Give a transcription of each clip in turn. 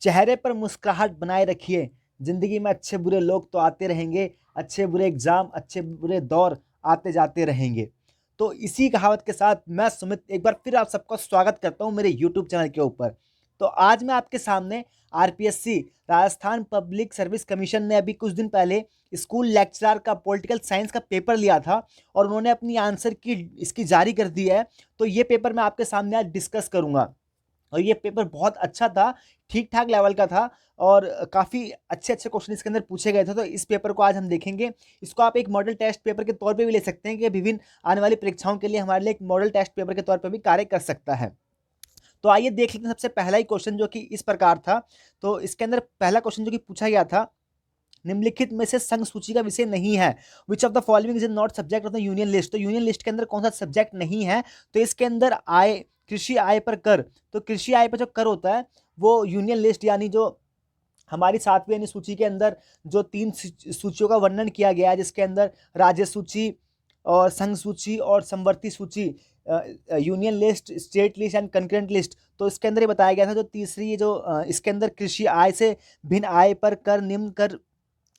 चेहरे पर मुस्कुराहट बनाए रखिए, ज़िंदगी में अच्छे बुरे लोग तो आते रहेंगे, अच्छे बुरे एग्ज़ाम, अच्छे बुरे दौर आते जाते रहेंगे। तो इसी कहावत के साथ मैं सुमित एक बार फिर आप सबका स्वागत करता हूँ मेरे यूट्यूब चैनल के ऊपर। तो आज मैं आपके सामने RPSC Rajasthan public service commission ने अभी कुछ दिन पहले स्कूल लेक्चरर का पॉलिटिकल साइंस का पेपर लिया था और उन्होंने अपनी आंसर की इसकी जारी कर दी है। तो ये पेपर मैं आपके सामने आज डिस्कस करूँगा और ये पेपर बहुत अच्छा था, ठीक-ठाक लेवल का था और काफ़ी अच्छे-अच्छे क्वेश्चन इसके अंदर पूछे गए थे। तो इस पेपर को आज हम देखेंगे। इसको आप एक मॉडल टेस्ट पेपर के तौर पे भी ले सकते हैं कि विभिन्न आने वाली परीक्षाओं के लिए हमारे लिए एक मॉडल टेस्ट पेपर के तौर पे भी कार्य कर सकता है। तो आइए देख लेते हैं सबसे पहला ही क्वेश्चन जो कि इस प्रकार था। तो इसके अंदर पहला क्वेश्चन जो कि पूछा गया था, निम्नलिखित में से संघ सूची का विषय नहीं है। Which of the following is not subject of the union list. तो यूनियन लिस्ट के अंदर कौन सा सब्जेक्ट नहीं है? तो इसके अंदर आय, कृषि आय पर कर। तो कृषि आय पर जो कर होता है वो यूनियन लिस्ट यानी जो हमारी 7वीं अनुसूची के अंदर जो 3 सूचियों का वर्णन किया गया है, जिसके अंदर राज्य सूची और संघ सूची और समवर्ती सूची, union list, state list and concurrent list. तो इसके अंदर ये बताया गया था जो तीसरी ये जो इसके अंदर कृषि आय से भिन्न आय पर कर, निम्न कर,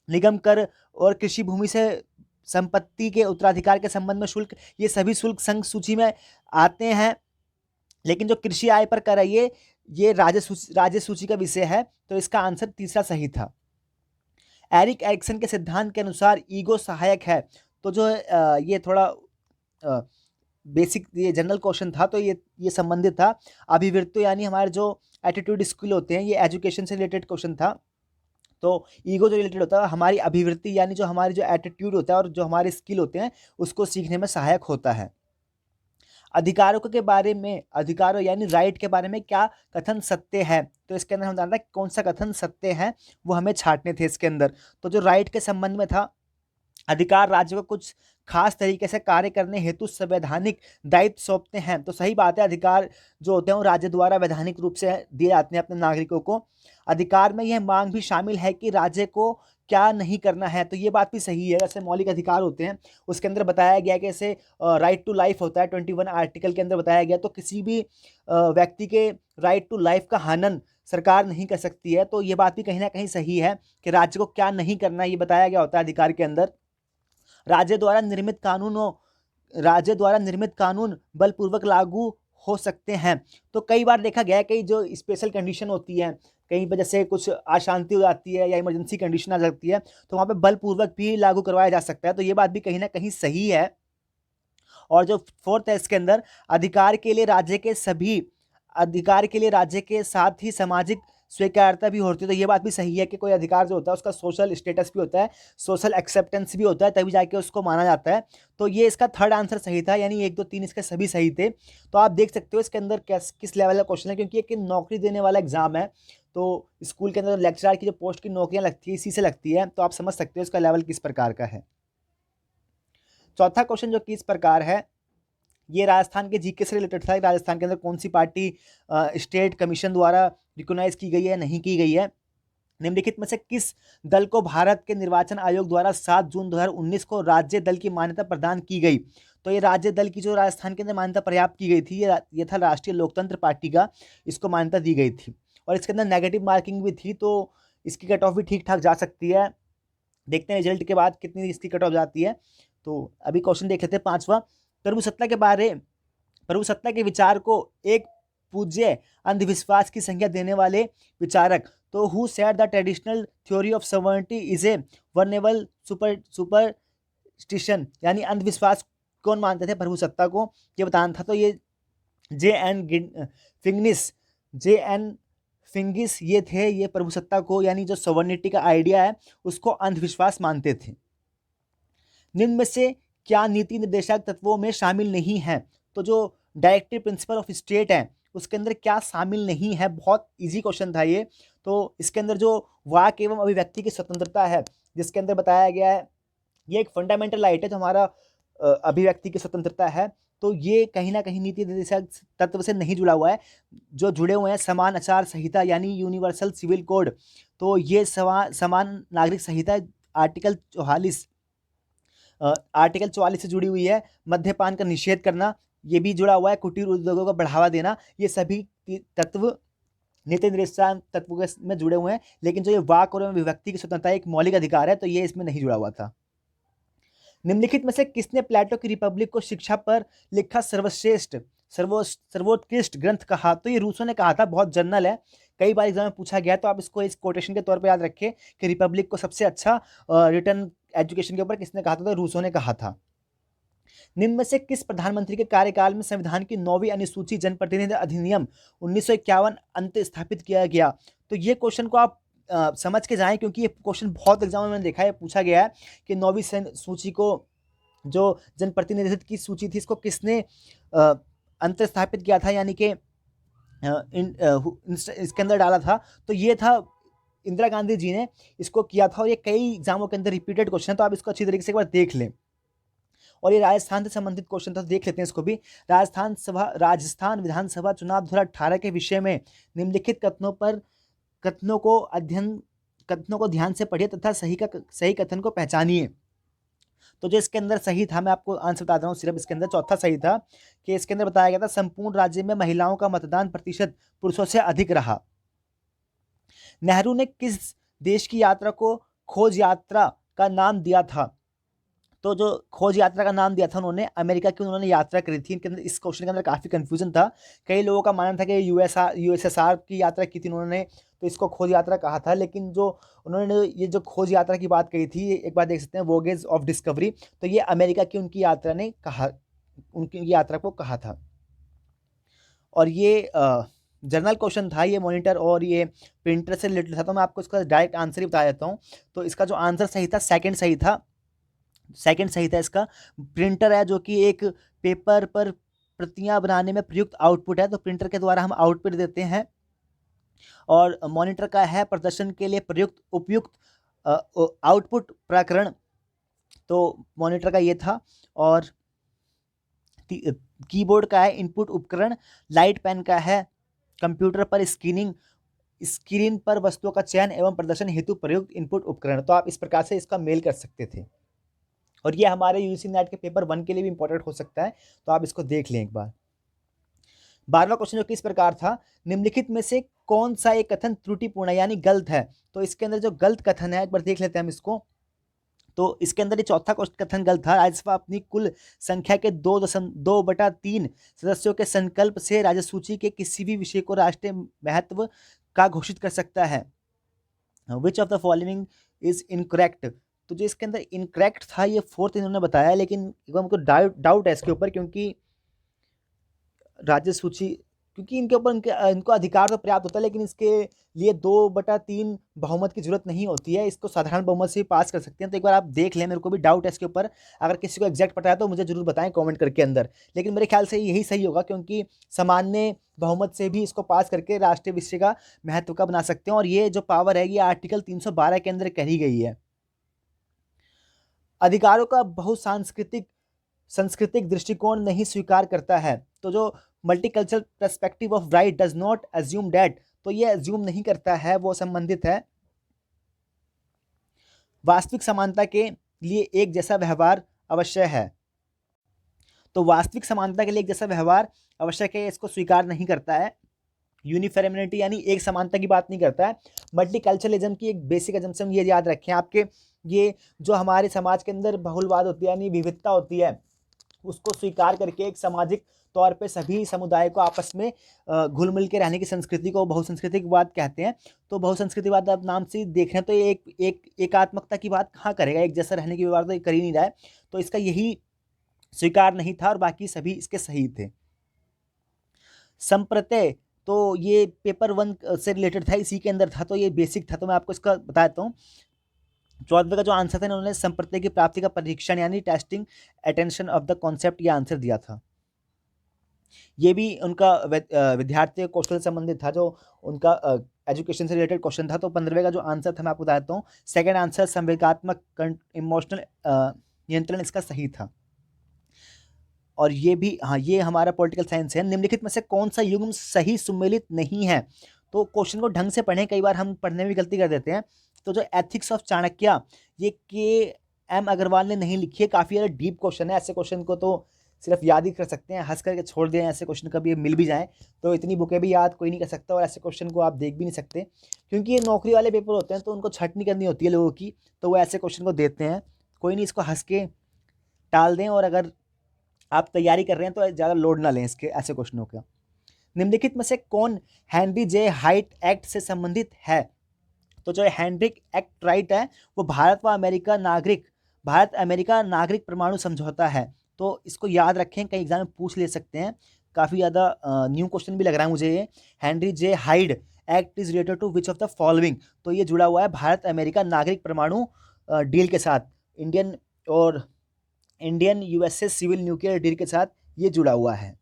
निगम कर और कृषि भूमि से संपत्ति के उत्तराधिकार के संबंध में शुल्क, ये सभी शुल्क संघ सूची में आते हैं। लेकिन जो कृषि आय पर कर है ये राज्य सूची का विषय है। तो इसका आंसर तीसरा सही था। एरिक एरिक्सन के सिद्धांत के अनुसार ईगो सहायक है। तो जो ये थोड़ा बेसिक ये जनरल क्वेश्चन था, तो ये संबंधित था अभिवृत्ति यानी हमारे जो एटीट्यूड स्किल होते हैं, ये एजुकेशन से रिलेटेड क्वेश्चन था। तो ईगो जो रिलेटेड होता है हमारी अभिवृत्ति यानी जो हमारी जो एटीट्यूड होता है और जो हमारे स्किल होते हैं उसको सीखने में सहायक होता है। अधिकारों के बारे में, अधिकारों यानी राइट के बारे में क्या कथन सत्य है? तो इसके अंदर हम जानते हैं कौन सा कथन सत्य है, वो हमें छांटने थे इसके अंदर। तो जो राइट के संबंध में था, अधिकार राज्य को कुछ खास तरीके से कार्य करने हेतु संवैधानिक दायित्व सौंपते हैं। तो सही बात है, अधिकार जो होते हैं वो राज्य द्वारा वैधानिक रूप से दिए जाते हैं अपने नागरिकों को। अधिकार में यह मांग भी शामिल है कि राज्य को क्या नहीं करना है। तो ये बात भी सही है। जैसे मौलिक अधिकार होते हैं उसके अंदर बताया गया कि जैसे राइट टू लाइफ होता है 21 आर्टिकल के अंदर बताया गया, तो किसी भी व्यक्ति के राइट टू लाइफ का हनन सरकार नहीं कर सकती है। तो ये बात भी कहीं ना कहीं सही है कि राज्य को क्या नहीं करना, ये बताया गया होता है अधिकार के अंदर। राज्य द्वारा निर्मित कानूनों राज्य द्वारा निर्मित कानून बलपूर्वक लागू हो सकते हैं। तो कई बार देखा गया है कई जो स्पेशल कंडीशन होती है, कहीं पर जैसे कुछ अशांति हो जाती है या इमरजेंसी कंडीशन आ जाती है, तो वहाँ पे बलपूर्वक भी लागू करवाया जा सकता है। तो ये बात भी कहीं ना कहीं सही है। और जो फोर्थ है इसके अंदर, अधिकार के लिए राज्य के सभी अधिकार के लिए राज्य के साथ ही सामाजिक स्वीकार्यता भी होती है। तो ये बात भी सही है कि कोई अधिकार जो होता है उसका सोशल स्टेटस भी होता है, सोशल एक्सेप्टेंस भी होता है, तभी जाके उसको माना जाता है। तो ये इसका थर्ड आंसर सही था, यानी 1 2 3 इसके सभी सही थे। तो आप देख सकते हो इसके अंदर किस लेवल का क्वेश्चन है, क्योंकि एक नौकरी देने वाला एग्जाम है। तो स्कूल के अंदर लेक्चरर की जो पोस्ट की नौकरियां लगती है इसी से लगती है। तो आप समझ सकते हो इसका लेवल किस प्रकार का है। चौथा क्वेश्चन जो कि इस प्रकार है, ये राजस्थान के जीके से रिलेटेड था। राजस्थान के अंदर कौन सी पार्टी स्टेट कमीशन द्वारा रिकॉग्नाइज की गई है, नहीं की गई है? निम्नलिखित में से किस दल को भारत के निर्वाचन आयोग द्वारा 7 जून 2019 को राज्य दल की मान्यता प्रदान की गई? तो ये राज्य दल की जो राजस्थान के अंदर मान्यता पर्याप्त की गई थी, ये था राष्ट्रीय लोकतंत्र पार्टी का, इसको मान्यता दी गई थी। और इसके अंदर नेगेटिव मार्किंग भी थी, तो इसकी कट ऑफ भी ठीक ठाक जा सकती है। देखते हैं रिजल्ट के बाद कितनी इसकी कट ऑफ जाती है। तो अभी क्वेश्चन देख लेते हैं पांचवा। प्रभुसत्ता के विचार को एक पूज्य अंधविश्वास की संज्ञा देने वाले विचारक, तो who said the traditional theory of sovereignty is a vulnerable superstition, यानी अंधविश्वास कौन मानते थे प्रभुसत्ता को, ये बताना था। तो ये जे एन फिंगिस ये थे, ये प्रभुसत्ता को यानी जो सवर्निटी का आइडिया है उसको अंधविश्वास मानते थे। निम्न में से क्या नीति निर्देशक तत्वों में शामिल नहीं है? तो जो डायरेक्टिव प्रिंसिपल ऑफ स्टेट है उसके अंदर क्या शामिल नहीं है? बहुत इजी क्वेश्चन था ये। तो इसके अंदर जो वाक एवं अभिव्यक्ति की स्वतंत्रता है, जिसके अंदर बताया गया है ये एक फंडामेंटल राइट है, जो हमारा अभिव्यक्ति की स्वतंत्रता है। तो ये कहीं ना कहीं नीति निर्देशक तत्व से नहीं जुड़ा हुआ है। जो जुड़े हुए हैं समान आचार संहिता यानी यूनिवर्सल सिविल कोड, तो ये समान नागरिक संहिता आर्टिकल 44 से जुड़ी हुई है। मद्यपान का निषेध करना ये भी जुड़ा हुआ है। कुटीर उद्योगों को बढ़ावा देना, ये सभी तत्व नीति निर्देशांक तत्वों में जुड़े हुए हैं, लेकिन जो ये वाक और विभक्ति की स्वतंत्रता एक मौलिक अधिकार है, तो ये इसमें नहीं जुड़ा हुआ था। निम्नलिखित में से किसने प्लेटो की रिपब्लिक को शिक्षा पर लिखा सर्वोत्कृष्ट ग्रंथ कहा? तो ये रूसो ने कहा था। बहुत जनरल है, कई बार एग्जाम में पूछा गया, तो आप इसको इस कोटेशन के तौर पर याद रखें कि रिपब्लिक को सबसे अच्छा रिटर्न एजुकेशन के ऊपर किसने कहा था? तो रूसो ने कहा था। निम्न में से किस प्रधानमंत्री के कार्यकाल में संविधान की 9वीं अनुसूची जनप्रतिनिधि अधिनियम 1951 अंत स्थापित किया गया? तो ये क्वेश्चन को आप समझ के जाएं, क्योंकि ये क्वेश्चन बहुत एग्जाम में मैंने देखा है, पूछा गया है कि 9वीं सूची को, जो जनप्रतिनिधित्व की सूची थी, इसको किसने अंत स्थापित किया था, यानी कि इसके अंदर डाला था? तो ये था इंदिरा गांधी जी ने इसको किया था, और ये कई एग्जामों के अंदर रिपीटेड क्वेश्चन है, तो आप इसको अच्छी तरीके से एक बार देख लें। और ये राजस्थान से संबंधित क्वेश्चन था, तो देख लेते हैं इसको भी। राजस्थान विधानसभा चुनाव 2018 के विषय में निम्नलिखित कथनों को ध्यान से पढ़िए तथा सही कथन को पहचानिए। तो जो इसके अंदर सही था, मैं आपको आंसर बता रहा हूँ, सिर्फ इसके अंदर चौथा सही था कि इसके अंदर बताया गया था संपूर्ण राज्य में महिलाओं का मतदान प्रतिशत पुरुषों से अधिक रहा। नेहरू ने किस देश की यात्रा को खोज यात्रा का नाम दिया था? तो जो खोज यात्रा का नाम दिया था उन्होंने, अमेरिका की उन्होंने यात्रा करी थी। इनके अंदर, इस क्वेश्चन के अंदर काफ़ी कंफ्यूजन था। कई लोगों का मानना था कि यूएसएसआर की यात्रा की थी उन्होंने, तो इसको खोज यात्रा कहा था। लेकिन जो उन्होंने ये जो खोज यात्रा की बात कही थी, एक बार देख सकते हैं, वोगेज ऑफ डिस्कवरी, तो ये अमेरिका की उनकी यात्रा ने कहा, उनकी यात्रा को कहा था। और ये जनरल क्वेश्चन था ये, मॉनिटर और ये प्रिंटर से रिलेटेड था, तो मैं आपको इसका डायरेक्ट आंसर ही बता देता हूँ। तो इसका जो आंसर सही था, सेकंड सही था इसका। प्रिंटर है जो कि एक पेपर पर प्रतियां बनाने में प्रयुक्त आउटपुट है, तो प्रिंटर के द्वारा हम आउटपुट देते हैं। और मॉनिटर का है प्रदर्शन के लिए उपयुक्त आउटपुट प्रकरण, तो मॉनिटर का ये था। और कीबोर्ड का है इनपुट उपकरण। लाइट पेन का है कंप्यूटर पर स्क्रीन पर वस्तुओं का चयन एवं प्रदर्शन हेतु प्रयुक्त इनपुट उपकरण। तो आप इस प्रकार से इसका मेल कर सकते थे, और ये हमारे यूजीसी नेट के पेपर 1 के लिए भी इंपॉर्टेंट हो सकता है, तो आप इसको देख लें एक बार। 12वां क्वेश्चन जो किस प्रकार था, निम्नलिखित में से कौन सा एक कथन त्रुटिपूर्ण है यानी गलत है? तो इसके अंदर जो गलत कथन है, एक बार देख लेते हैं हम इसको। तो इसके अंदर ये चौथा कथन गलत था। राज्यसभा अपनी कुल संख्या के 2/3 सदस्यों के संकल्प से राज्य सूची के किसी भी विषय को राष्ट्रीय महत्व का घोषित कर सकता है। विच of the following is incorrect? तो जो इसके अंदर इनकरेक्ट था, ये फोर्थ इन्होंने बताया, लेकिन हमको डाउट है इसके ऊपर, क्योंकि राज्य सूची, क्योंकि इनके ऊपर इनको अधिकार तो पर्याप्त होता है, लेकिन इसके लिए 2/3 बहुमत की जरूरत नहीं होती है, इसको साधारण बहुमत से ही पास कर सकते हैं। तो एक बार आप देख लें, मेरे को भी डाउट है इसके ऊपर। अगर किसी को एग्जैक्ट पता है तो मुझे जरूर बताएं कमेंट करके अंदर, लेकिन मेरे ख्याल से यही सही होगा, क्योंकि सामान्य बहुमत से भी इसको पास करके राष्ट्रीय विषय का महत्व का बना सकते हैं। और ये जो पावर है, ये आर्टिकल 312 के अंदर कही गई है। अधिकारों का सांस्कृतिक दृष्टिकोण नहीं स्वीकार करता है। तो जो multicultural perspective of right does not assume that, तो ये अज्यूम नहीं करता है, वो संबंधित है। वास्तविक समानता के लिए एक जैसा व्यवहार आवश्यक है। तो वास्तविक समानता के लिए एक जैसा व्यवहार आवश्यक है, इसको स्वीकार नहीं करता है। यूनिफॉर्मिटी यानी एक समानता की बात नहीं करता है। मल्टीकल्चरलिज्म की एक बेसिक एजम्पशन ये याद रखें आपके, ये जो हमारे समाज के अंदर बहुलवाद होती है यानी विविधता होती है, उसको स्वीकार करके एक सामाजिक तौर पे सभी समुदाय को आपस में घुल मिल के रहने की संस्कृति को बहुसंस्कृतिवाद कहते हैं। तो बहुसंस्कृतिवाद आप नाम से देख रहे हैं, तो ये एकात्मकता की बात कहाँ करेगा, एक जैसा रहने की व्यवहार तो कर ही नहीं रहा है, तो इसका यही स्वीकार नहीं था, और बाकी सभी इसके सही थे। संप्रत्यय, तो ये पेपर 1 से रिलेटेड था, इसी के अंदर था, तो ये बेसिक था, तो मैं आपको इसका बता देता हूँ। 14वें का जो आंसर था, उन्होंने संप्रत्यय की प्राप्ति का परीक्षण यानी testing attention of the concept, ये आंसर दिया था। ये भी उनका विद्यार्थी कौशल से संबंधित था, जो उनका एजुकेशन से रिलेटेड क्वेश्चन था। तो 15वें का जो आंसर था मैं आपको बताता हूँ। सेकंड आंसर संवेगात्मक इमोशनल नियंत्रण, इसका सही था। और ये भी, हाँ, ये हमारा पॉलिटिकल साइंस है। निम्नलिखित में से कौन सा युग्म सही सुमेलित नहीं है? तो क्वेश्चन को ढंग से पढ़ें, कई बार हम पढ़ने में भी गलती कर देते हैं। तो जो एथिक्स ऑफ चाणक्य, ये के एम अग्रवाल ने नहीं लिखी है, काफ़ी ज़्यादा डीप क्वेश्चन है, ऐसे क्वेश्चन को तो सिर्फ याद ही कर सकते हैं, हंस करके छोड़ दें, ऐसे क्वेश्चन कभी मिल भी जाएँ तो इतनी बुकें भी याद कोई नहीं कर सकता और ऐसे क्वेश्चन को आप देख भी नहीं सकते, क्योंकि ये नौकरी वाले पेपर होते हैं तो उनको छँटनी करनी होती है लोगों की, तो वो ऐसे क्वेश्चन को देते हैं। कोई नहीं, इसको हंस के टाल दें, और अगर आप तैयारी कर रहे हैं तो ज़्यादा लोड ना लें इसके ऐसे क्वेश्चनों का। निम्नलिखित में से कौन हेनरी जे हाइट एक्ट से संबंधित है? तो जो हेनरी एक्ट राइट है वो भारत अमेरिका नागरिक परमाणु समझौता है। तो इसको याद रखें, कई एग्जाम में पूछ ले सकते हैं, काफ़ी ज़्यादा न्यू क्वेश्चन भी लग रहा है मुझे ये। Henry J Hyde act is related to which of the following, तो ये जुड़ा हुआ है भारत अमेरिका नागरिक परमाणु डील के साथ, Indian USA civil nuclear deal के साथ ये जुड़ा हुआ है।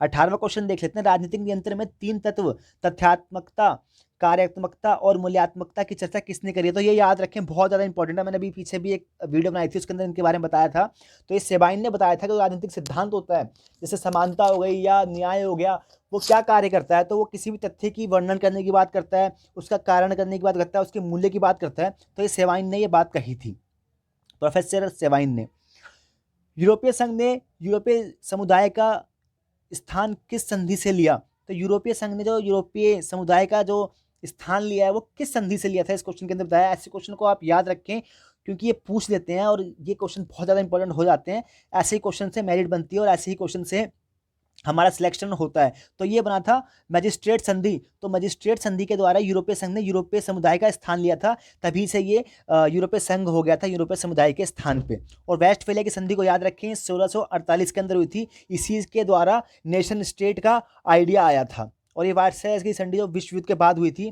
18वां क्वेश्चन देख लेते हैं। राजनीतिक नियंत्रण में 3 तत्व तथ्यात्मकता, कार्यात्मकता और मूल्यात्मकता की चर्चा किसने करी है? तो ये याद रखें, बहुत ज़्यादा इंपॉर्टेंट है। मैंने अभी पीछे भी एक वीडियो बनाई थी, उसके अंदर इनके बारे में बताया था। तो ये सेबाइन ने बताया था कि राजनीतिक सिद्धांत होता है, जैसे समानता हो गई या न्याय हो गया, वो क्या कार्य करता है? तो वो किसी भी तथ्य की वर्णन करने की बात करता है, उसका कारण करने की बात करता है, उसके मूल्य की बात करता है। तो ये सेबाइन ने ये बात कही थी, प्रोफेसर सेबाइन ने। यूरोपीय संघ ने यूरोपीय समुदाय का स्थान किस संधि से लिया? तो यूरोपीय संघ ने जो यूरोपीय समुदाय का जो स्थान लिया है वो किस संधि से लिया था, इस क्वेश्चन के अंदर बताया। ऐसे क्वेश्चन को आप याद रखें, क्योंकि ये पूछ लेते हैं और ये क्वेश्चन बहुत ज़्यादा इंपॉर्टेंट हो जाते हैं। ऐसे ही क्वेश्चन से मेरिट बनती है और ऐसे ही क्वेश्चन से हमारा सिलेक्शन होता है। तो ये बना था मजिस्ट्रेट संधि, तो मजिस्ट्रेट संधि के द्वारा यूरोपीय संघ ने यूरोपीय समुदाय का स्थान लिया था, तभी से ये यूरोपीय संघ हो गया था यूरोपीय समुदाय के स्थान पे। और वेस्टफेलिया की संधि को याद रखें, 1648 के अंदर हुई थी। इसी के द्वारा नेशन स्टेट का आइडिया आया था, और ये वार्साई की संधि जो विश्व युद्ध के बाद हुई थी,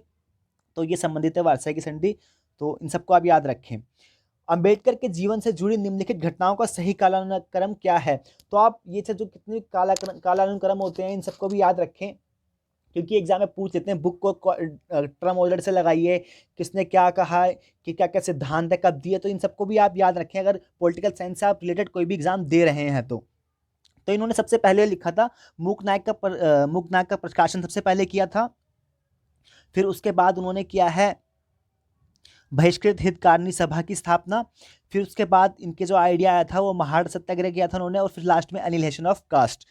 तो ये संबंधित है वार्साई की संधि। तो इन सबको आप याद रखें। अंबेडकर के जीवन से जुड़ी निम्नलिखित घटनाओं का सही कालानुक्रम क्या है? तो आप ये से जो कितने कालानुक्रम होते हैं इन सबको भी याद रखें, क्योंकि एग्जाम में पूछ लेते हैं। बुक को टर्म ऑर्डर से लगाइए, किसने क्या कहा है, कि क्या क्या सिद्धांत है, कब दिए, तो इन सबको भी आप याद रखें अगर पॉलिटिकल साइंस से आप रिलेटेड कोई भी एग्जाम दे रहे हैं तो इन्होंने सबसे पहले लिखा था मूकनायक का प्रकाशन सबसे पहले किया था। फिर उसके बाद उन्होंने किया है बहिष्कृत हितकारिणी सभा की स्थापना। फिर उसके बाद इनके जो आइडिया आया था वो महाड़ सत्याग्रह किया था उन्होंने, और फिर लास्ट में एनिहिलेशन ऑफ कास्ट।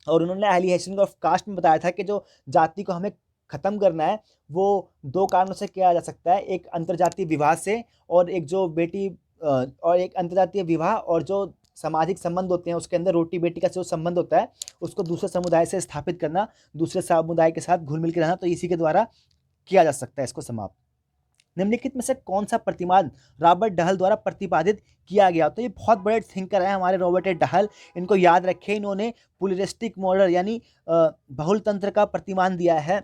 और उन्होंने एनिहिलेशन ऑफ कास्ट में बताया था कि जो जाति को हमें ख़त्म करना है वो 2 कारणों से किया जा सकता है, एक अंतर्जातीय विवाह से, और एक जो और एक अंतर्जातीय विवाह और जो सामाजिक संबंध होते हैं उसके अंदर रोटी बेटी का जो संबंध होता है उसको दूसरे समुदाय से स्थापित करना, दूसरे समुदाय के साथ घुल मिल के रहना, तो इसी के द्वारा किया जा सकता है इसको समाप्त। निम्नलिखित में से कौन सा प्रतिमान रॉबर्ट डहल द्वारा प्रतिपादित किया गया? तो ये बहुत बड़े थिंकर हैं हमारे रॉबर्ट डहल, इनको याद रखें। इन्होंने प्लूरलिस्टिक मॉडल यानी बहुल तंत्र का प्रतिमान दिया है,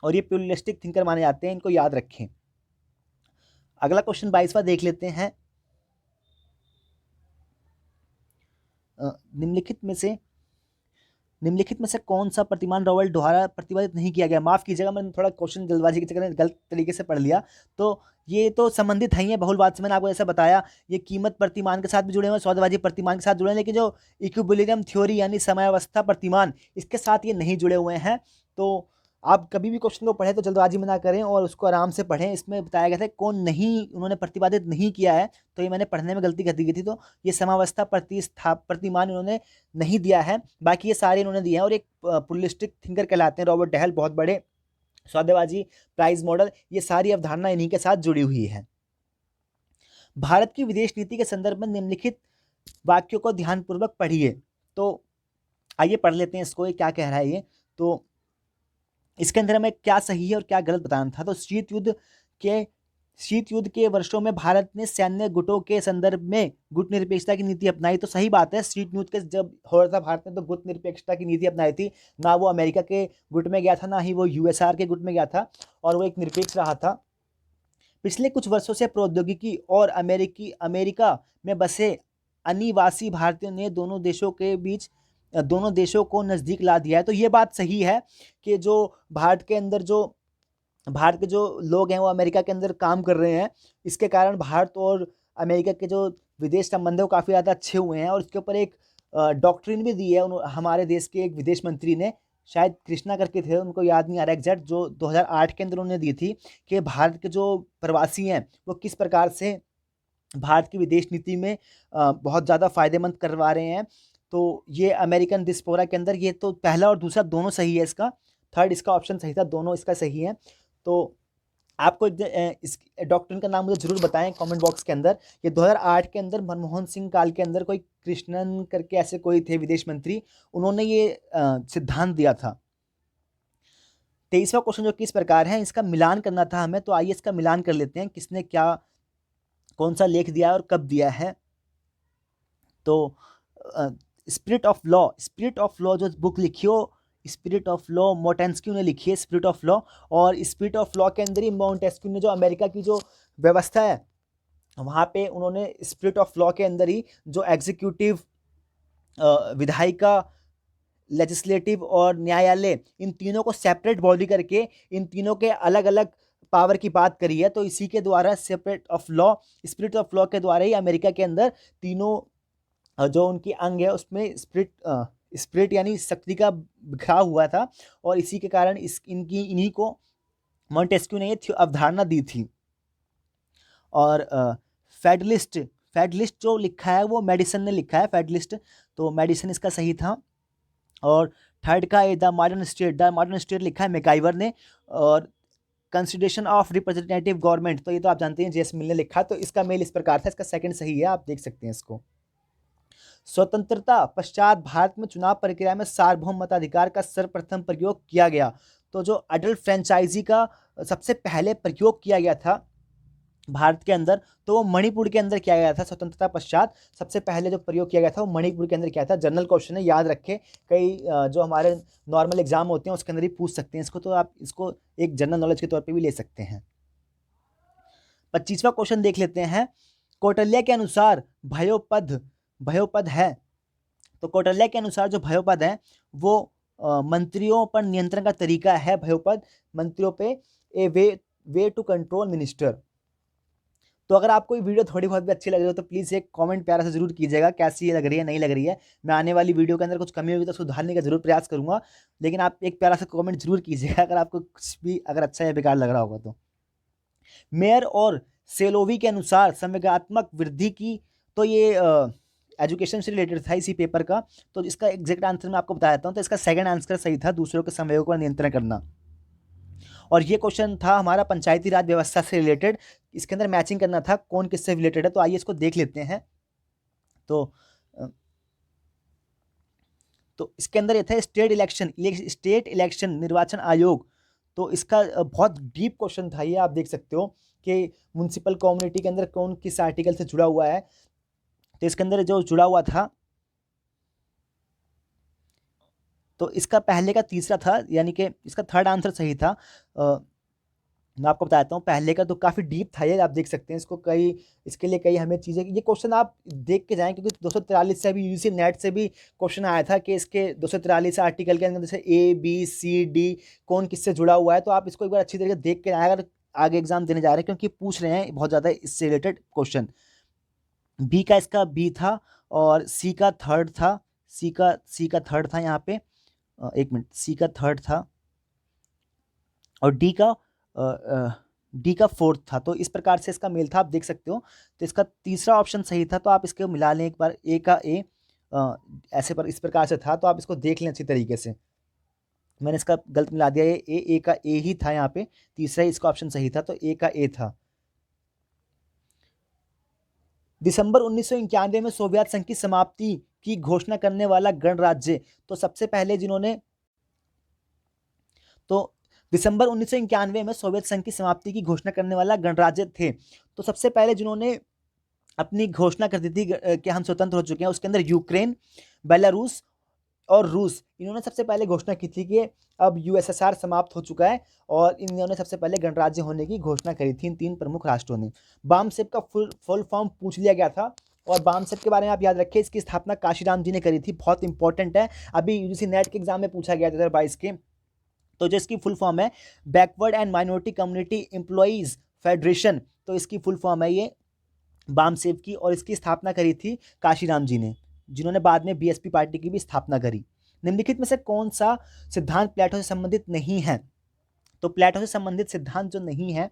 और ये प्लूरलिस्टिक थिंकर माने जाते हैं, इनको याद रखें। अगला क्वेश्चन 22वां देख लेते हैं। निम्नलिखित में से कौन सा प्रतिमान रॉबर्ट द्वारा प्रतिपादित नहीं किया गया? माफ कीजिएगा, मैंने थोड़ा क्वेश्चन जल्दबाजी के चक्कर में गलत तरीके से पढ़ लिया। तो ये तो संबंधित है ही है बहुलवाद से, मैंने आपको जैसा बताया। ये कीमत प्रतिमान के साथ भी जुड़े हुए हैं, सौदेबाजी प्रतिमान के साथ जुड़े हैं, लेकिन जो इक्विलिब्रियम थ्योरी यानी समयावस्था प्रतिमान, इसके साथ ये नहीं जुड़े हुए हैं। तो आप कभी भी क्वेश्चन को पढ़ें तो जल्दबाजी में ना करें और उसको आराम से पढ़ें। इसमें बताया गया था कौन नहीं उन्होंने प्रतिपादित नहीं किया है, तो ये मैंने पढ़ने में गलती कर दी गई थी। तो ये समावस्था प्रतिमान इन्होंने नहीं दिया है, बाकी ये सारे इन्होंने दिए हैं। और एक प्लूरलिस्टिक थिंकर कहलाते हैं रॉबर्ट डहल, बहुत बड़े। सौदेबाजी, प्राइज मॉडल, ये सारी अवधारणा इन्हीं के साथ जुड़ी हुई है। भारत की विदेश नीति के संदर्भ में निम्नलिखित वाक्यों को ध्यानपूर्वक पढ़िए। तो आइए पढ़ लेते हैं इसको, ये क्या कह रहा है ये। तो इसके अंदर हमें क्या सही है और क्या गलत बताना था। तो शीत युद्ध के वर्षों में भारत ने सैन्य गुटों के संदर्भ में गुट निरपेक्षता की नीति अपनाई। तो सही बात है, शीत युद्ध के जब हो रहा था भारत ने तो गुट निरपेक्षता की नीति अपनाई थी। ना वो अमेरिका के गुट में गया था, ना ही वो यूएसआर के गुट में गया था, और वो एक निरपेक्ष रहा था। पिछले कुछ वर्षों से प्रौद्योगिकी और अमेरिका में बसे अनिवासी भारतीयों ने दोनों देशों को नज़दीक ला दिया है। तो ये बात सही है कि जो भारत के जो लोग हैं वो अमेरिका के अंदर काम कर रहे हैं, इसके कारण भारत और अमेरिका के जो विदेश संबंध है वो काफ़ी ज़्यादा अच्छे हुए हैं। और इसके ऊपर एक डॉक्ट्रिन भी दी है हमारे देश के एक विदेश मंत्री ने, शायद कृष्णा करके थे, उनको याद नहीं आ रहा एग्जैक्ट, जो 2008 के अंदर उन्होंने दी थी कि भारत के जो प्रवासी हैं वो किस प्रकार से भारत की विदेश नीति में बहुत ज़्यादा फ़ायदेमंद करवा रहे हैं। तो ये अमेरिकन डिस्पोरा के अंदर ये तो पहला और दूसरा दोनों सही है इसका, थर्ड इसका ऑप्शन सही था, दोनों इसका सही है। तो आपको इस डॉक्टर का नाम मुझे ज़रूर बताएं कमेंट बॉक्स के अंदर। ये 2008 के अंदर मनमोहन सिंह काल के अंदर कोई कृष्णन करके ऐसे कोई थे विदेश मंत्री, उन्होंने ये सिद्धांत दिया था। 23वां क्वेश्चन जो कि इस प्रकार है, इसका मिलान करना था हमें, तो आइए इसका मिलान कर लेते हैं, किसने क्या कौन सा लेख दिया है और कब दिया है। तो स्पिरिट ऑफ लॉ जो बुक लिखी हो, स्पिरिट ऑफ लॉ मोंटेस्क्यू ने लिखी है, स्पिरिट ऑफ लॉ। और स्पिरिट ऑफ लॉ के अंदर ही मोंटेस्क्यू ने जो अमेरिका की जो व्यवस्था है वहाँ पे उन्होंने स्पिरिट ऑफ लॉ के अंदर ही जो एग्जीक्यूटिव, विधायिका, लेजिस्लेटिव और न्यायालय, इन तीनों को सेपरेट बॉडी करके इन तीनों के अलग अलग पावर की बात करी है। तो इसी के द्वारा separate of law, spirit of law के द्वारा ही अमेरिका के अंदर तीनों जो उनकी अंग है उसमें स्पिरिट यानी शक्ति का बिखराव हुआ था। और इसी के कारण इन्हीं को मॉन्टेस्क्यू ने ये अवधारणा दी थी। और फेडरलिस्ट जो लिखा है वो मेडिसन ने लिखा है, फेडरलिस्ट, तो मेडिसन इसका सही था। और थर्ड का द मॉडर्न स्टेट लिखा है मैकाइवर ने। और कंसिडरेशन ऑफ रिप्रेजेंटेटिव गवर्नमेंट, तो ये तो आप जानते हैं जेएस मिल ने लिखा, तो इसका मेल इस प्रकार था, इसका सेकंड सही है, आप देख सकते हैं इसको। स्वतंत्रता पश्चात भारत में चुनाव प्रक्रिया में सार्वभौम मताधिकार का सर्वप्रथम प्रयोग किया गया। तो जो अडल्ट फ्रेंचाइजी का सबसे पहले प्रयोग किया गया था भारत के अंदर, तो वो मणिपुर के अंदर किया गया था। स्वतंत्रता पश्चात सबसे पहले जो प्रयोग किया गया था वो मणिपुर के अंदर किया था। जनरल क्वेश्चन है, याद रखें, कई जो हमारे नॉर्मल एग्जाम होते हैं उसके अंदर ही पूछ सकते हैं इसको, तो आप इसको एक जनरल नॉलेज के तौर पे भी ले सकते हैं। 25वां क्वेश्चन देख लेते हैं। कौटिल्य के अनुसार भयोपद है, तो कौटिल्य के अनुसार जो भयोपद है वो मंत्रियों पर नियंत्रण का तरीका है। भयोपद मंत्रियों पे ए वे टू कंट्रोल मिनिस्टर। तो अगर आपको ये वीडियो थोड़ी बहुत भी अच्छी लग रही हो तो प्लीज़ एक कमेंट प्यारा से जरूर कीजिएगा, कैसी ये लग रही है, नहीं लग रही है। मैं आने वाली वीडियो के अंदर कुछ कमी होगी तो सुधारने का जरूर प्रयास करूंगा, लेकिन आप एक प्यारा सा कमेंट जरूर कीजिएगा अगर आपको कुछ भी अगर अच्छा या बेकार लग रहा होगा तो। मेयर और सेलोवी के अनुसार संवेगात्मक वृद्धि की, तो ये एजुकेशन से रिलेटेड था इसी पेपर का, तो इसका एग्जैक्ट आंसर मैं आपको बता देता हूँ। तो इसका सेकंड आंसर सही था, दूसरों के संवेगों पर नियंत्रण करना। और ये क्वेश्चन था हमारा पंचायती राज व्यवस्था से रिलेटेड, इसके अंदर मैचिंग करना था कौन किससे रिलेटेड है, तो आइए इसको देख लेते हैं। तो इसके अंदर ये था स्टेट इलेक्शन निर्वाचन आयोग। तो इसका बहुत डीप क्वेश्चन था ये, आप देख सकते हो कि म्युनिसिपल कम्युनिटी के अंदर कौन किस आर्टिकल से जुड़ा हुआ है। तो इसके अंदर जो जुड़ा हुआ था, तो इसका पहले का तीसरा था, यानी कि इसका थर्ड आंसर सही था। मैं आपको बताता हूँ, पहले का तो काफ़ी डीप था ये, आप देख सकते हैं इसको, इसके लिए कई हमें चीज़ें, ये क्वेश्चन आप देख के जाएं क्योंकि 243 से भी यूजीसी नेट से भी क्वेश्चन आया था कि इसके 243 आर्टिकल के अंदर जैसे A B C D कौन किससे जुड़ा हुआ है। तो आप इसको एक बार अच्छी तरीके से देख के जाएं अगर आगे एग्जाम देने जा रहे हैं, क्योंकि पूछ रहे हैं बहुत ज़्यादा इससे रिलेटेड क्वेश्चन। बी का इसका बी था और सी का थर्ड था, सी का थर्ड था यहाँ पे, एक मिनट, सी का थर्ड था और डी का फोर्थ था। तो इस प्रकार से इसका मेल था, आप देख सकते हो। तो इसका तीसरा ऑप्शन सही था, तो आप इसको मिला लें एक बार, ए का ए ऐसे पर इस प्रकार से था, तो आप इसको देख लें अच्छी तरीके से। मैंने इसका गलत मिला दिया, ये ए का ए ही था यहाँ पे, तीसरा ही इसका ऑप्शन सही था, तो ए का ए था। दिसंबर 1991 में सोवियत संघ की समाप्ति की घोषणा करने वाला गणराज्य, तो सबसे पहले जिन्होंने, तो दिसंबर 1991 में सोवियत संघ की समाप्ति की घोषणा करने वाला गणराज्य थे। तो सबसे पहले जिन्होंने अपनी घोषणा कर दी थी कि हम स्वतंत्र हो चुके हैं, उसके अंदर यूक्रेन, बेलारूस और रूस, इन्होंने सबसे पहले घोषणा की थी कि अब यूएसएसआर समाप्त हो चुका है, और इन्होंने सबसे पहले गणराज्य होने की घोषणा करी थी इन तीन प्रमुख राष्ट्रों ने। बामसेप का फुल फॉर्म पूछ लिया गया था, और बामसेप के बारे में आप याद रखें, इसकी स्थापना काशीराम जी ने करी थी, बहुत इंपॉर्टेंट है, अभी यूजीसी नेट के एग्जाम में पूछा गया 2022 के। तो जो इसकी फुल फॉर्म है backward and minority community employees federation, तो इसकी फुल फॉर्म है ये बामसेप की, और इसकी स्थापना करी थी काशीराम जी ने, जिन्होंने बाद में बीएसपी पार्टी की भी स्थापना करी। निम्नलिखित में से कौन सा सिद्धांत प्लेटो से संबंधित नहीं है? तो प्लेटो से संबंधित सिद्धांत जो नहीं है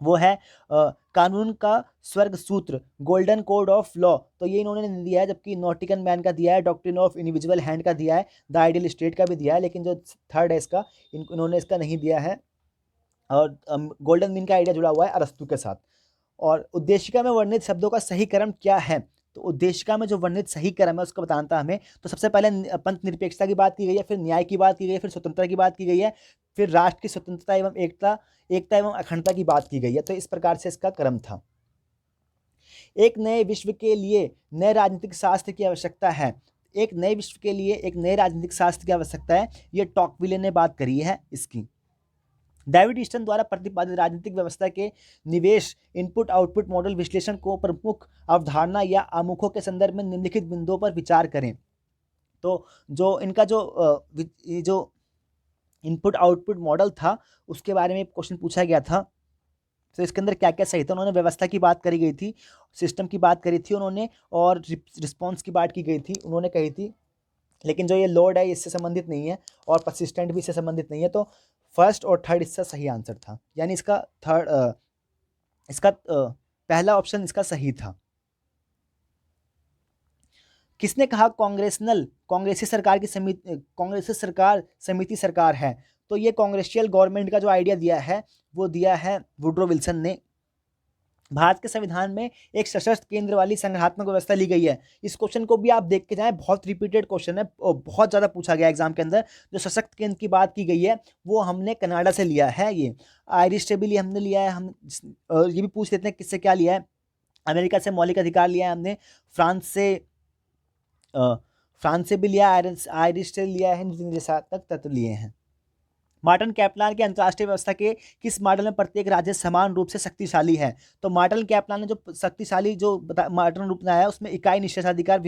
वो है कानून का स्वर्ग सूत्र, गोल्डन कोड ऑफ लॉ, तो ये इन्होंने नहीं दिया है। जबकि नॉटिकन मैन का दिया है, डॉक्ट्रिन ऑफ इनविजिबल हैंड का दिया है, द आइडियल स्टेट का भी दिया है, लेकिन जो थर्ड है इसका, इन्होंने इसका नहीं दिया है। और गोल्डन मीन का आइडिया जुड़ा हुआ है अरस्तु के साथ। और उद्देशिका में वर्णित शब्दों का सही क्रम क्या है? तो उद्देशिका में जो वर्णित सही क्रम है उसको बताना था हमें। तो सबसे पहले पंथ निरपेक्षता की बात की गई है, फिर न्याय की बात की गई है, फिर स्वतंत्रता की बात की गई है, फिर राष्ट्र की स्वतंत्रता एवं एकता एकता एवं अखंडता की बात की गई है। तो इस प्रकार से इसका क्रम था। एक नए विश्व के लिए नए राजनीतिक शास्त्र की आवश्यकता है। एक नए विश्व के लिए एक नए राजनीतिक शास्त्र की आवश्यकता है, ये टॉकविले ने बात करी है इसकी। डेविड ईस्टन द्वारा प्रतिपादित राजनीतिक व्यवस्था के निवेश इनपुट आउटपुट मॉडल विश्लेषण को प्रमुख अवधारणा या आमुखों के संदर्भ में निम्नलिखित बिंदुओं पर विचार करें। तो जो इनका जो इनपुट आउटपुट मॉडल था उसके बारे में क्वेश्चन पूछा गया था। तो इसके अंदर क्या क्या सही था? उन्होंने व्यवस्था की बात करी गई थी, सिस्टम की बात करी थी उन्होंने, और रिस्पॉन्स की बात की गई थी उन्होंने कही थी। लेकिन जो ये लोड है इससे संबंधित नहीं है, और परसिस्टेंट भी इससे संबंधित नहीं है। तो फर्स्ट और थर्ड इसका सही आंसर था, यानी इसका पहला ऑप्शन इसका सही था। किसने कहा कांग्रेसी सरकार समिति सरकार है? तो ये कांग्रेसियल गवर्नमेंट का जो आइडिया दिया है वो दिया है वुड्रो विल्सन ने। भारत के संविधान में एक सशस्त्र केंद्र वाली संघात्मक व्यवस्था ली गई है। इस क्वेश्चन को भी आप देख के जाएं, बहुत रिपीटेड क्वेश्चन है और बहुत ज़्यादा पूछा गया एग्जाम के अंदर। जो सशक्त केंद्र की बात की गई है वो हमने कनाडा से लिया है, ये आयरिश से भी हमने लिया है। हम ये भी पूछ लेते हैं किससे क्या लिया है। अमेरिका से मौलिक अधिकार लिया है हमने, फ्रांस से भी लिया, आयरिश से लिया है, तक तत्व लिए हैं। मार्टिन कैप्लान के अंतर्राष्ट्रीय व्यवस्था के किस मॉडल में प्रत्येक राज्य समान रूप से शक्तिशाली है? तो मार्टिन कैप्लान ने जो शक्तिशाली जो मार्टिन रूप बनाया उसमें इकाई निषेधाधिकार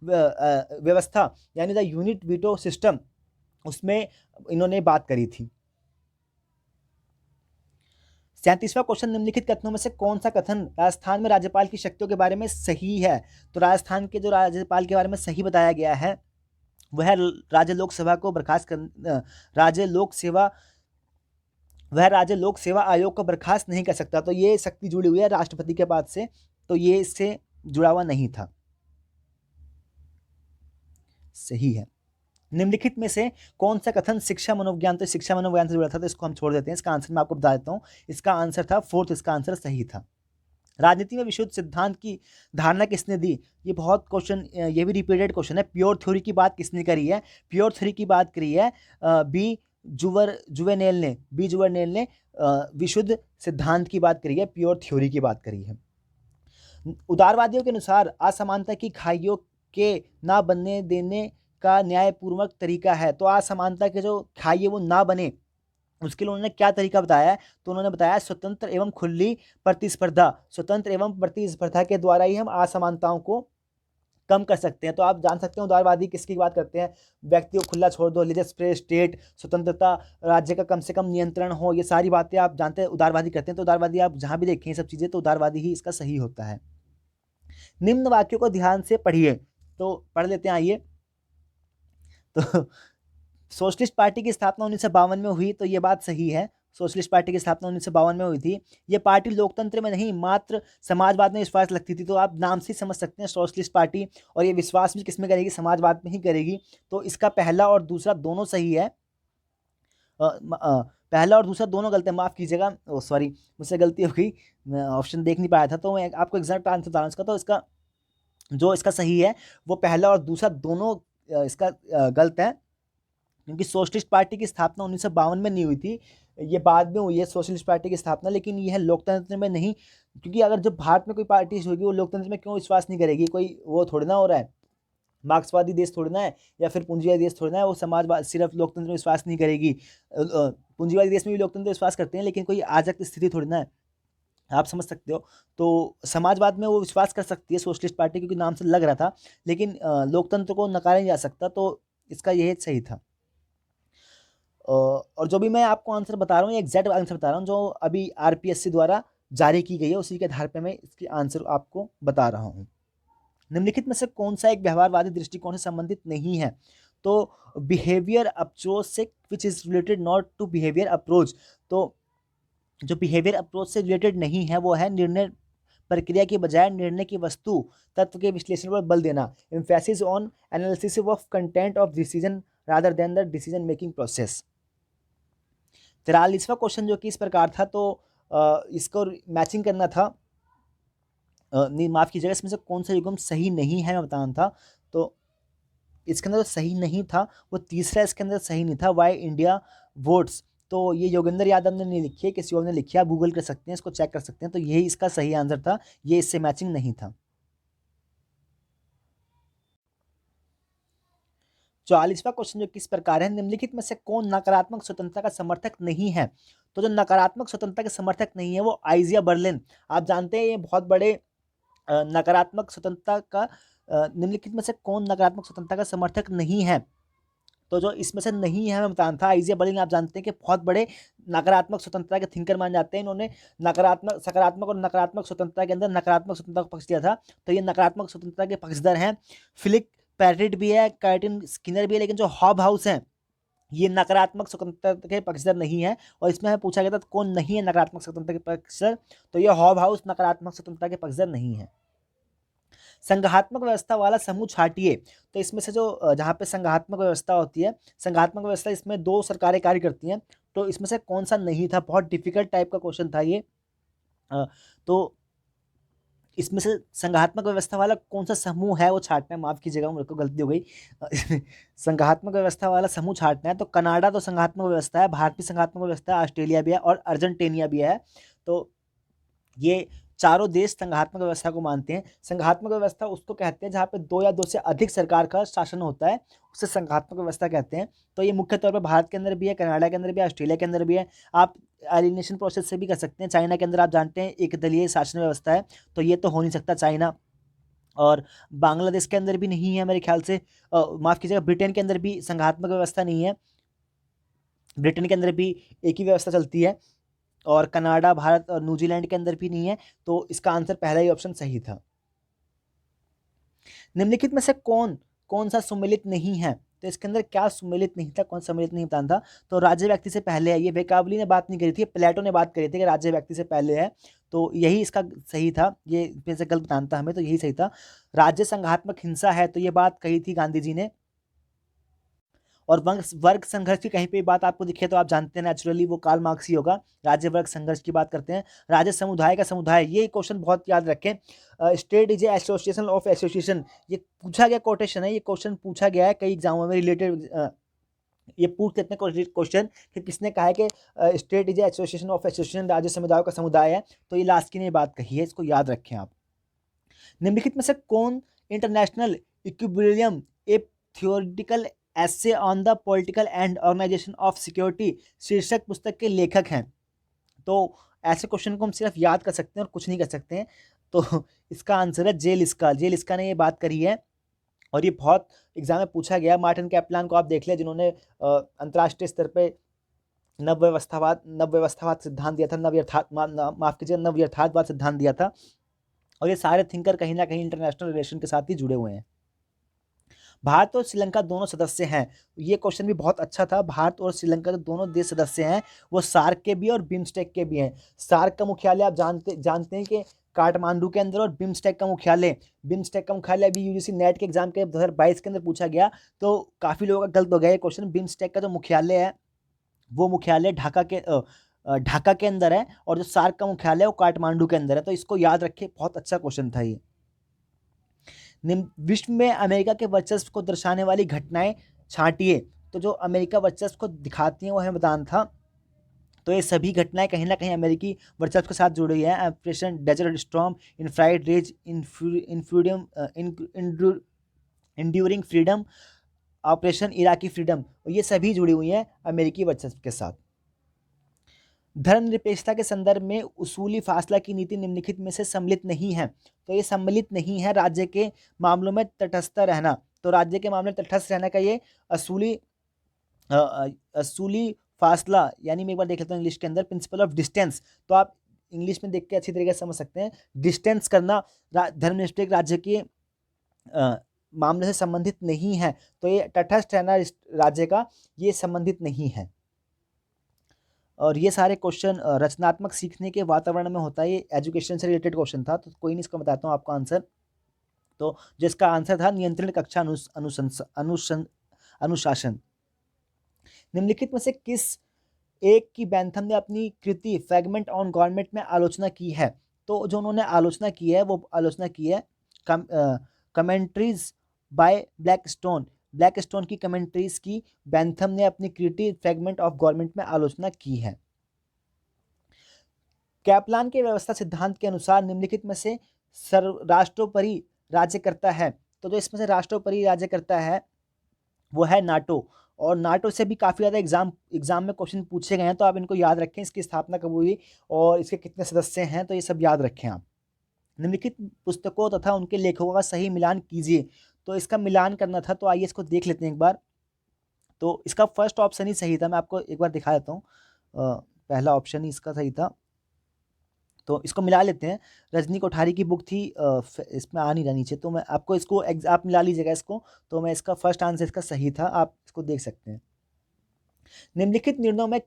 व्यवस्था यानी द यूनिट वीटो सिस्टम, उसमें इन्होंने बात करी थी। 37वां क्वेश्चन, निम्नलिखित कथनों में से कौन सा कथन राजस्थान में राज्यपाल की शक्तियों के बारे में सही है? तो राजस्थान के जो राज्यपाल के बारे में सही बताया गया है वह राज्य लोक सेवा आयोग को बर्खास्त नहीं कर सकता। तो ये शक्ति जुड़ी हुई है राष्ट्रपति के पास से, तो ये इससे जुड़ा हुआ नहीं था। सही है। निम्नलिखित में से कौन सा कथन शिक्षा मनोविज्ञान से जुड़ा था? तो इसको हम छोड़ देते हैं, इसका आंसर मैं आपको बता देता हूं। इसका आंसर था फोर्थ, इसका आंसर सही था। राजनीति में विशुद्ध सिद्धांत की धारणा किसने दी? ये बहुत क्वेश्चन, ये भी रिपीटेड क्वेश्चन है। प्योर थ्योरी की बात किसने करी है? प्योर थ्योरी की बात करी है बी जुवेनेल ने विशुद्ध सिद्धांत की बात करी है, प्योर थ्योरी की बात करी है। उदारवादियों के अनुसार असमानता की खाइयों के ना बनने देने का न्यायपूर्वक तरीका है। तो असमानता के जो खाइए वो ना बने उसके लिए उन्होंने क्या तरीका बताया है? तो उन्होंने बताया स्वतंत्र एवं खुली प्रतिस्पर्धा के द्वारा ही हम असमानताओं को कम कर सकते हैं। तो आप जान सकते हैं उदारवादी किसकी बात करते हैं? व्यक्ति को खुला छोड़ दो, रिलीजियस फ्री स्टेट, स्वतंत्रता, राज्य का कम से कम नियंत्रण हो, ये सारी बातें आप जानते हैं उदारवादी करते हैं। तो उदारवादी आप जहां भी देखें सब चीजें, तो उदारवादी ही इसका सही होता है। निम्न वाक्यों को ध्यान से पढ़िए, तो पढ़ लेते हैं, आइए। तो सोशलिस्ट पार्टी की स्थापना 1952 में हुई, तो ये बात सही है। सोशलिस्ट पार्टी की स्थापना 1952 में हुई थी। ये पार्टी लोकतंत्र में नहीं मात्र समाजवाद में विश्वास रखती थी। तो आप नाम से समझ सकते हैं सोशलिस्ट पार्टी, और ये विश्वास भी किसमें करेगी? समाजवाद में ही करेगी। तो इसका पहला और दूसरा दोनों सही है। पहला और दूसरा दोनों गलत है, माफ़ कीजिएगा, सॉरी मुझसे गलती हो गई, मैं ऑप्शन देख नहीं पाया था। तो मैं आपको एग्जैक्ट आंसर बता रहा हूँ इसका। तो इसका सही है वो पहला और दूसरा दोनों इसका गलत है, क्योंकि सोशलिस्ट पार्टी की स्थापना 1952 में नहीं हुई थी, ये बाद में हुई है सोशलिस्ट पार्टी की स्थापना। लेकिन यह लोकतंत्र में नहीं, क्योंकि अगर जब भारत में कोई पार्टी होगी वो लोकतंत्र में क्यों विश्वास नहीं करेगी? कोई वो थोड़ी ना हो रहा है, मार्क्सवादी देश थोड़ी ना है, या फिर पूंजीवादी देश थोड़ी ना है, वो समाजवाद सिर्फ लोकतंत्र में विश्वास नहीं करेगी। पूंजीवादी देश में भी लोकतंत्र विश्वास करते हैं, लेकिन कोई आजक स्थिति थोड़ी ना है, आप समझ सकते हो। तो समाजवाद में वो विश्वास कर सकती है सोशलिस्ट पार्टी, क्योंकि नाम से लग रहा था, लेकिन लोकतंत्र को नकारा नहीं जा सकता। तो इसका यही सही था। और जो भी मैं आपको आंसर बता रहा हूँ, ये एग्जैक्ट आंसर बता रहा हूँ जो अभी आरपीएससी द्वारा जारी की गई है, उसी के आधार पर मैं इसकी आंसर आपको बता रहा हूँ। निम्नलिखित में से कौन सा एक व्यवहारवादी दृष्टिकोण से संबंधित नहीं है? तो बिहेवियर अप्रोच से which is related not to behaviour approach. तो जो बिहेवियर अप्रोच से रिलेटेड नहीं है वो है निर्णय प्रक्रिया की बजाय निर्णय की वस्तु तत्व के विश्लेषण पर बल देना, emphasis on analysis of content of decision rather than the decision making process. 43वां क्वेश्चन जो कि इस प्रकार था, तो इसको मैचिंग करना था, नहीं माफ़ कीजिएगा, इसमें से कौन सा युग्म सही नहीं है मैं बताना था। तो इसके अंदर जो सही नहीं था वो तीसरा इसके अंदर सही नहीं था, वाई इंडिया वोट्स। तो ये योगेंद्र यादव ने नहीं लिखी है, किसी और ने लिखी है, आप गूगल कर सकते हैं, इसको चेक कर सकते हैं। तो यही इसका सही आंसर था, ये इससे मैचिंग नहीं था। 44वां क्वेश्चन जो किस प्रकार है, निम्नलिखित में से कौन नकारात्मक स्वतंत्रता का समर्थक नहीं है। तो जो नकारात्मक स्वतंत्रता के समर्थक नहीं है वो आइजिया बर्लिन। आप जानते हैं ये बहुत बड़े नकारात्मक स्वतंत्रता का, निम्नलिखित में से कौन नकारात्मक स्वतंत्रता का समर्थक नहीं है। तो जो इसमें से नहीं है मैं बताना था, आइजिया बर्लिन आप जानते हैं कि बहुत बड़े नकारात्मक स्वतंत्रता के थिंकर माने जाते हैं। इन्होंने नकारात्मक, सकारात्मक और नकारात्मक स्वतंत्रता के अंदर नकारात्मक स्वतंत्रता को पक्ष दिया था। तो ये नकारात्मक स्वतंत्रता के पक्षधर हैं। फिलिप पैरिट भी है, कर्टिन स्किनर भी है, लेकिन जो हॉब हाउस हैं ये नकारात्मक स्वतंत्रता के पक्षधर नहीं है। और इसमें हमें पूछा गया था कौन नहीं है नकारात्मक स्वतंत्रता के पक्षधर, तो ये हॉब हाउस नकारात्मक स्वतंत्रता के पक्षधर नहीं है। संघात्मक व्यवस्था वाला समूह छाटिए। तो इसमें से जो जहाँ पे संघात्मक व्यवस्था होती है, संघात्मक व्यवस्था इसमें दो सरकारें कार्य करती हैं। तो इसमें से कौन सा नहीं था, बहुत डिफिकल्ट टाइप का क्वेश्चन था ये। तो इसमें से संघात्मक व्यवस्था वाला कौन सा समूह है वो छाटना है, माफ कीजिएगा मेरे को गलती हो गई। संघात्मक व्यवस्था वाला समूह छाटना है। तो कनाडा तो संघात्मक व्यवस्था है, भारत भी संघात्मक व्यवस्था है, ऑस्ट्रेलिया भी है और अर्जेंटीना भी है। तो ये चारों देश संघात्मक व्यवस्था को मानते हैं। संघात्मक व्यवस्था उसको कहते हैं जहाँ पे दो या दो से अधिक सरकार का शासन होता है, उसे संघात्मक व्यवस्था कहते हैं। तो ये मुख्य तौर पर भारत के अंदर भी है, कनाडा के अंदर भी है, ऑस्ट्रेलिया के अंदर भी है। आप एलिनेशन प्रोसेस से भी कर सकते हैं। चाइना के अंदर आप जानते हैं एक दलीय शासन व्यवस्था है, तो ये तो हो नहीं सकता चाइना। और बांग्लादेश के अंदर भी नहीं है मेरे ख्याल से, माफ़ कीजिएगा, ब्रिटेन के अंदर भी संघात्मक व्यवस्था नहीं है, ब्रिटेन के अंदर भी एक ही व्यवस्था चलती है। और कनाडा, भारत और न्यूजीलैंड के अंदर भी नहीं है। तो इसका आंसर पहला ही ऑप्शन सही था। निम्नलिखित में से कौन कौन सा सुमेलित नहीं है। तो इसके अंदर क्या सुमेलित नहीं था, कौन सम्मिलित नहीं बताना था। तो राज्य व्यक्ति से पहले है, ये वेकाबली ने बात नहीं करी थी, प्लेटो ने बात करी थी कि राज्य व्यक्ति से पहले है। तो यही इसका सही था, ये इसमें से गलत बताना था हमें, तो यही सही था। राज्य संघात्मक हिंसा है, तो ये बात कही थी गांधी जी ने। और वर्ग संघर्ष की कहीं पे बात आपको दिखे तो आप जानते हैं नेचुरली वो कार्ल मार्क्स ही होगा। राज्य वर्ग संघर्ष की बात करते हैं। राज्य समुदाय का समुदाय, ये क्वेश्चन बहुत याद रखें। State is association of association, ये पूछा गया कोटेशन है, ये क्वेश्चन पूछा गया है कई एग्जामों में रिलेटेड। ये पूछ लेते हैं क्वेश्चन कि किसने कहा है कि state is association of association, राज्य समुदायों का समुदाय है। तो ये लास्ट की ने बात कही है, इसको याद रखें आप। निम्नलिखित में से कौन international equilibrium a theoretical essay on the political and organisation of security शीर्षक पुस्तक के लेखक हैं। तो ऐसे क्वेश्चन को हम सिर्फ याद कर सकते हैं और कुछ नहीं कर सकते हैं। तो इसका आंसर है जे लिस्का। जे लिस्का ने ये बात करी है और ये बहुत एग्जाम में पूछा गया। मार्टिन कैप्लान को आप देख लें जिन्होंने अंतर्राष्ट्रीय स्तर पे नव व्यवस्थावाद सिद्धांत दिया था, माफ कीजिए, नव यथार्थवाद सिद्धांत दिया था। और ये सारे थिंकर कहीं ना कहीं इंटरनेशनल रिलेशन के साथ ही जुड़े हुए हैं। भारत और श्रीलंका दोनों सदस्य हैं, ये क्वेश्चन भी बहुत अच्छा था। भारत और श्रीलंका जो दोनों देश सदस्य हैं वो सार्क के भी और बिम्स्टेक के भी हैं। सार्क का मुख्यालय आप जानते हैं कि काठमांडू के अंदर, और बिम्स्टेक का मुख्यालय भी यूजीसी नेट के एग्जाम के 2022 के अंदर पूछा गया। तो काफ़ी लोगों का गलत हो गया ये क्वेश्चन। बिम्स्टेक का जो मुख्यालय है वो मुख्यालय ढाका के अंदर है, और जो सार्क का मुख्यालय है वो काठमांडू के अंदर है। तो इसको याद रखें, बहुत अच्छा क्वेश्चन था ये। विश्व में अमेरिका के वर्चस्व को दर्शाने वाली घटनाएं छांटिए। तो जो अमेरिका वर्चस्व को दिखाती हैं वो हमें बताना था। तो ये सभी घटनाएं कहीं ना कहीं अमेरिकी वर्चस्व के साथ जुड़ी है। ऑपरेशन डेजर्ट स्टॉर्म, इनफ्राइड रेज, इनफ्रीडम, enduring freedom, operation Iraqi freedom, ये सभी जुड़ी हुई हैं अमेरिकी वर्चस्व के साथ। धर्मनिरपेक्षता के संदर्भ में उसूली फासला की नीति निम्नलिखित में से सम्मिलित नहीं है। तो ये सम्मिलित नहीं है राज्य के मामलों में तटस्थ रहना। तो राज्य के मामले में तटस्थ रहने का ये असूली फासला, यानी मैं एक बार देख लेता हूँ इंग्लिश के अंदर, प्रिंसिपल ऑफ डिस्टेंस। तो आप इंग्लिश में देख के अच्छी तरीके से समझ सकते हैं। डिस्टेंस करना धर्मनिरपेक्ष राज्य के मामले से संबंधित नहीं है। तो ये तटस्थ रहना राज्य का, ये संबंधित नहीं है। और ये सारे क्वेश्चन रचनात्मक सीखने के वातावरण में होता है, ये एजुकेशन से रिलेटेड क्वेश्चन था, तो कोई नहीं, इसका बताता हूँ आपको आंसर। तो जिसका आंसर था नियंत्रण कक्षा अनुशासन। निम्नलिखित में से किस एक की बैंथम ने अपनी कृति फ्रैगमेंट ऑन गवर्नमेंट में आलोचना की है? तो जो उन्होंने आलोचना की है वो आलोचना की है कमेंट्रीज बाय ब्लैकस्टोन। ब्लैकस्टोन की कमेंट्रीज की बैंथम ने अपनी कृति फ्रैगमेंट ऑफ गवर्नमेंट में आलोचना की है। कैपलान के व्यवस्था सिद्धांत के अनुसार निम्नलिखित में से राष्ट्रोपरि राज्य करता है? तो जो इसमें से राष्ट्रोपरि राज्य करता है वो है नाटो। और नाटो से भी काफ़ी ज़्यादा एग्जाम में क्वेश्चन पूछे गए हैं, तो आप इनको याद रखें, इसकी स्थापना कब हुई और इसके कितने सदस्य हैं, तो ये सब याद रखें आप। निम्नलिखित पुस्तकों तथा उनके लेखकों का सही मिलान कीजिए। तो इसका मिलान करना था, तो आइए इसको देख लेते हैं एक बार। तो इसका फर्स्ट ऑप्शन ही सही था, मैं आपको एक बार दिखा देता हूँ। पहला ऑप्शन ही इसका सही था, तो इसको मिला लेते हैं। रजनी कोठारी की बुक थी, इसमें आ नहीं रहा नीचे, तो मैं आपको इसको आप मिला लीजिएगा इसको। तो मैं इसका फर्स्ट आंसर इसका सही था, आप इसको देख सकते हैं। निम्नलिखित निर्णयों में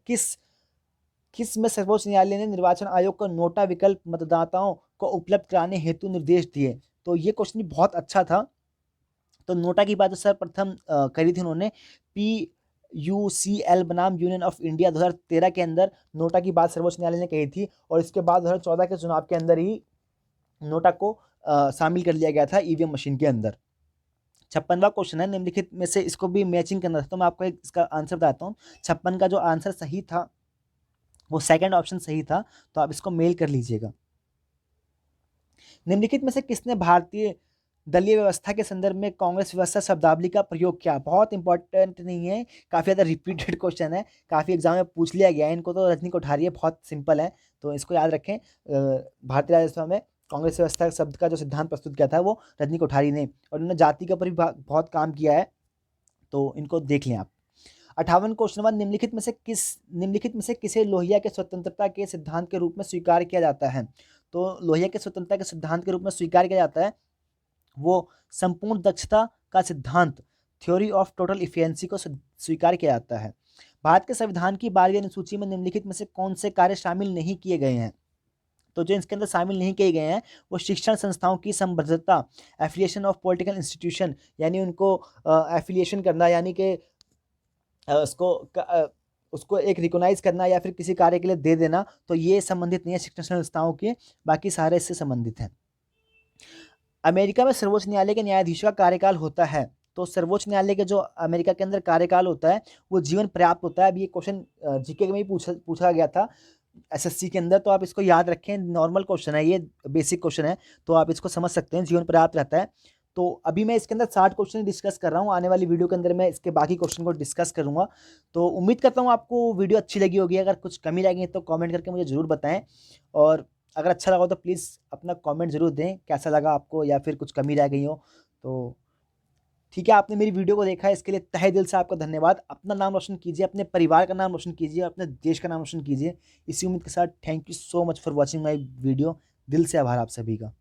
किस में सर्वोच्च न्यायालय ने निर्वाचन आयोग को नोटा विकल्प मतदाताओं को उपलब्ध कराने हेतु निर्देश दिए? तो ये क्वेश्चन बहुत अच्छा था। तो नोटा की बात तो सर्वप्रथम करी थी उन्होंने PUCL बनाम यूनियन ऑफ इंडिया 2013 के अंदर नोटा की बात सर्वोच्च न्यायालय ने कही थी, और इसके बाद 2014 के चुनाव के अंदर ही नोटा को शामिल कर लिया गया था ईवीएम मशीन के अंदर। 56वां क्वेश्चन है, निम्नलिखित में से इसको भी मैचिंग करना था, तो मैं आपको इसका आंसर बताता हूँ। 56 का जो आंसर सही था वो सेकंड ऑप्शन सही था, तो आप इसको मेल कर लीजिएगा। निम्नलिखित में से किसने भारतीय दलीय व्यवस्था के संदर्भ में कांग्रेस व्यवस्था शब्दावली का प्रयोग किया? बहुत इंपॉर्टेंट नहीं है, काफ़ी ज़्यादा रिपीटेड क्वेश्चन है, काफ़ी एग्जाम में पूछ लिया गया है इनको, तो रजनी कोठारी है, बहुत सिंपल है, तो इसको याद रखें। भारतीय राजस्थान में कांग्रेस व्यवस्था शब्द का जो सिद्धांत प्रस्तुत किया था वो रजनी कोठारी ने, और उन्होंने जाति के ऊपर भी बहुत काम किया है, तो इनको देख लें आप। 58 क्वेश्चन नंबर, निम्नलिखित में से किसे लोहिया के स्वतंत्रता के सिद्धांत के रूप में स्वीकार किया जाता है? तो लोहिया के स्वतंत्रता के सिद्धांत के रूप में स्वीकार किया जाता है वो संपूर्ण दक्षता का सिद्धांत, थ्योरी ऑफ टोटल इफिशिएंसी को स्वीकार किया जाता है। भारत के संविधान की 12वीं अनुसूची में निम्नलिखित में से कौन से कार्य शामिल नहीं किए गए हैं? तो जो इसके अंदर शामिल नहीं किए गए हैं वो शिक्षण संस्थाओं की संबद्धता, एफिलिएशन ऑफ पॉलिटिकल इंस्टीट्यूशन, यानी उनको एफिलिएशन करना, यानी कि उसको एक रिकॉग्नाइज करना या फिर किसी कार्य के लिए दे देना, तो ये संबंधित नहीं है शिक्षण संस्थाओं के, बाकी सारे इससे संबंधित हैं। अमेरिका में सर्वोच्च न्यायालय के न्यायाधीश का कार्यकाल होता है, तो सर्वोच्च न्यायालय के जो अमेरिका के अंदर कार्यकाल होता है वो जीवन पर्याप्त होता है। अभी ये क्वेश्चन जीके में ही पूछा गया था एसएससी के अंदर, तो आप इसको याद रखें, नॉर्मल क्वेश्चन है ये, बेसिक क्वेश्चन है, तो आप इसको समझ सकते हैं, जीवन पर्याप्त रहता है। तो अभी मैं इसके अंदर 60 क्वेश्चन डिस्कस कर रहा हूँ, आने वाली वीडियो के अंदर मैं इसके बाकी क्वेश्चन को डिस्कस करूँगा। तो उम्मीद करता हूँ आपको वीडियो अच्छी लगी होगी, अगर कुछ कमी रह गई तो कमेंट करके मुझे ज़रूर बताएं, और अगर अच्छा लगा हो तो प्लीज़ अपना कमेंट ज़रूर दें, कैसा लगा आपको या फिर कुछ कमी रह गई हो तो। ठीक है, आपने मेरी वीडियो को देखा है, इसके लिए तहे दिल से आपका धन्यवाद। अपना नाम रोशन कीजिए, अपने परिवार का नाम रोशन कीजिए, अपने देश का नाम रोशन कीजिए। इसी उम्मीद के साथ thank you so much for watching my video. दिल से आभार आप सभी का।